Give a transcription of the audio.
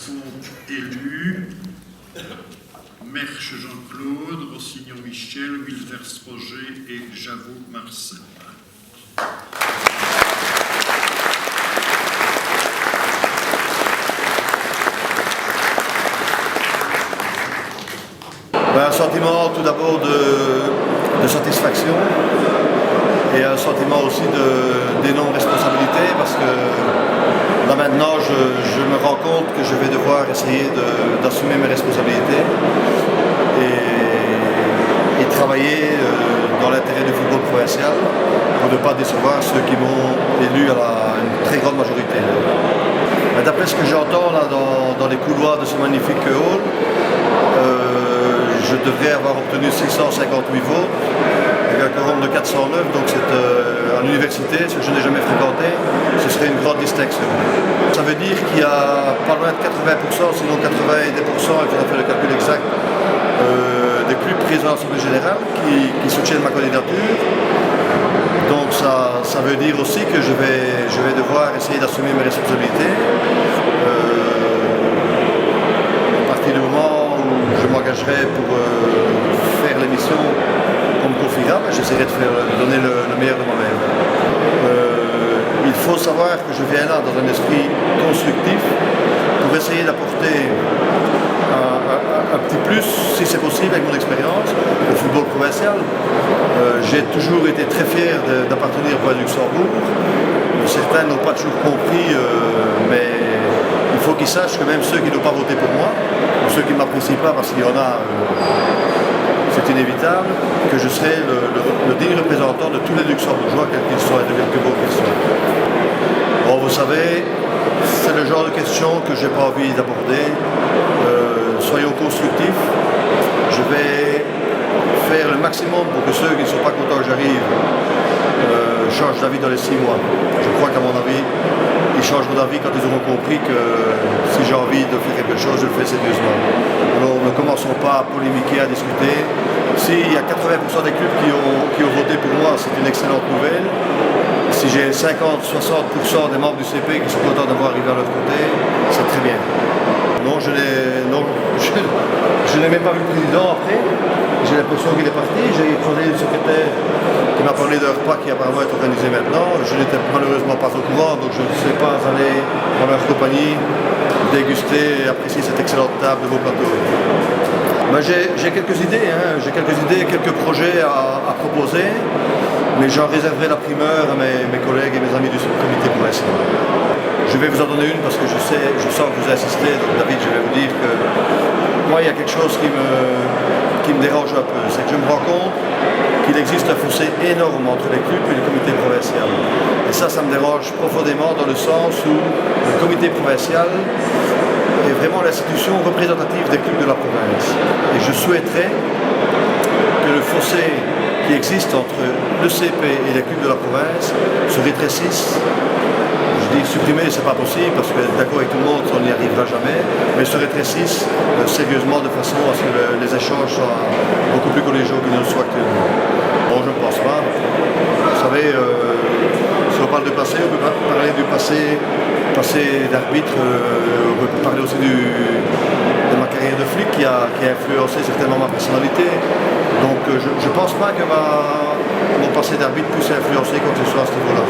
sont élus Merche Jean-Claude, Rossignon Michel, Wilvers Roger et Javot Marcel. Un sentiment tout d'abord de satisfaction et un sentiment aussi d'énorme responsabilité parce que là maintenant je me rends compte que je vais devoir essayer d'assumer mes responsabilités et travailler dans l'intérêt du football provincial pour ne pas décevoir ceux qui m'ont élu à une très grande majorité. D'après ce que j'entends là dans les couloirs de ce magnifique hall, je devrais avoir obtenu 658 votes avec un quorum de 409, donc c'est à l'université, ce que je n'ai jamais fréquenté, ce serait une grande distinction. Ça veut dire qu'il y a pas loin de 80%, sinon 90%, il faudra faire le calcul exact, des clubs présents à l'Assemblée générale qui soutiennent ma candidature. Donc ça veut dire aussi que je vais devoir essayer d'assumer mes responsabilités. À partir du moment où je m'engagerai pour faire l'émission qu'on me confiera, j'essaierai de donner le meilleur de moi-même. Il faut savoir que je viens là dans un esprit constructif pour essayer d'apporter un petit plus, si c'est possible, avec mon expérience au football provincial. J'ai toujours été très fier d'appartenir au Luxembourg. Certains n'ont pas toujours compris, mais il faut qu'ils sachent que même ceux qui n'ont pas voté pour moi, ou ceux qui ne m'apprécient pas, parce qu'il y en a, c'est inévitable, que je serai le digne représentant de tous les Luxembourgeois, quels qu'ils soient et de quelque beaux qu'ils soient. Bon, vous savez, c'est le genre de questions que je n'ai pas envie d'aborder. Soyons constructifs. Je vais faire le maximum pour que ceux qui ne sont pas contents que j'arrive changent d'avis dans les 6 mois. Je crois qu'à mon avis, ils changeront d'avis quand ils auront compris que si j'ai envie de faire quelque chose, je le fais sérieusement. Alors ne commençons pas à polémiquer, à discuter. S'il y a 80% des clubs qui ont voté pour moi, c'est une excellente nouvelle. Si j'ai 50-60% des membres du CP qui sont contents d'avoir arrivé à leur côté, c'est très bien. Non, je n'ai même pas vu le président après. J'ai l'impression qu'il est parti. J'ai croisé le secrétaire qui m'a parlé d'un repas qui apparemment est organisé maintenant. Je n'étais malheureusement pas au courant, donc je ne sais pas aller dans leur compagnie déguster et apprécier cette excellente table de vos plateaux. J'ai quelques idées, quelques projets à proposer, mais j'en réserverai la primeur à mes collègues et mes amis du comité provincial. Je vais vous en donner une parce que je sens que vous insistez, donc David, je vais vous dire que moi il y a quelque chose qui me dérange un peu, c'est que je me rends compte qu'il existe un fossé énorme entre les clubs et le comité provincial. Et ça me dérange profondément dans le sens où le comité provincial est vraiment l'institution représentative des clubs de la province. Et je souhaiterais que le fossé qui existe entre le CP et les clubs de la province se rétrécisse. Je dis supprimer, c'est pas possible parce que d'accord avec tout le monde, on n'y arrivera jamais, mais se rétrécisse sérieusement de façon à ce que les échanges soient beaucoup plus collégiaux qu'ils ne le soient actuellement. Bon, je ne pense pas. Vous savez, si on parle de passé, on peut parler du passé d'arbitre, on peut parler aussi de ma carrière de flic qui a influencé certainement ma personnalité. Donc je ne pense pas que mon passé d'arbitre puisse influencer quoi que ce soit à ce niveau-là.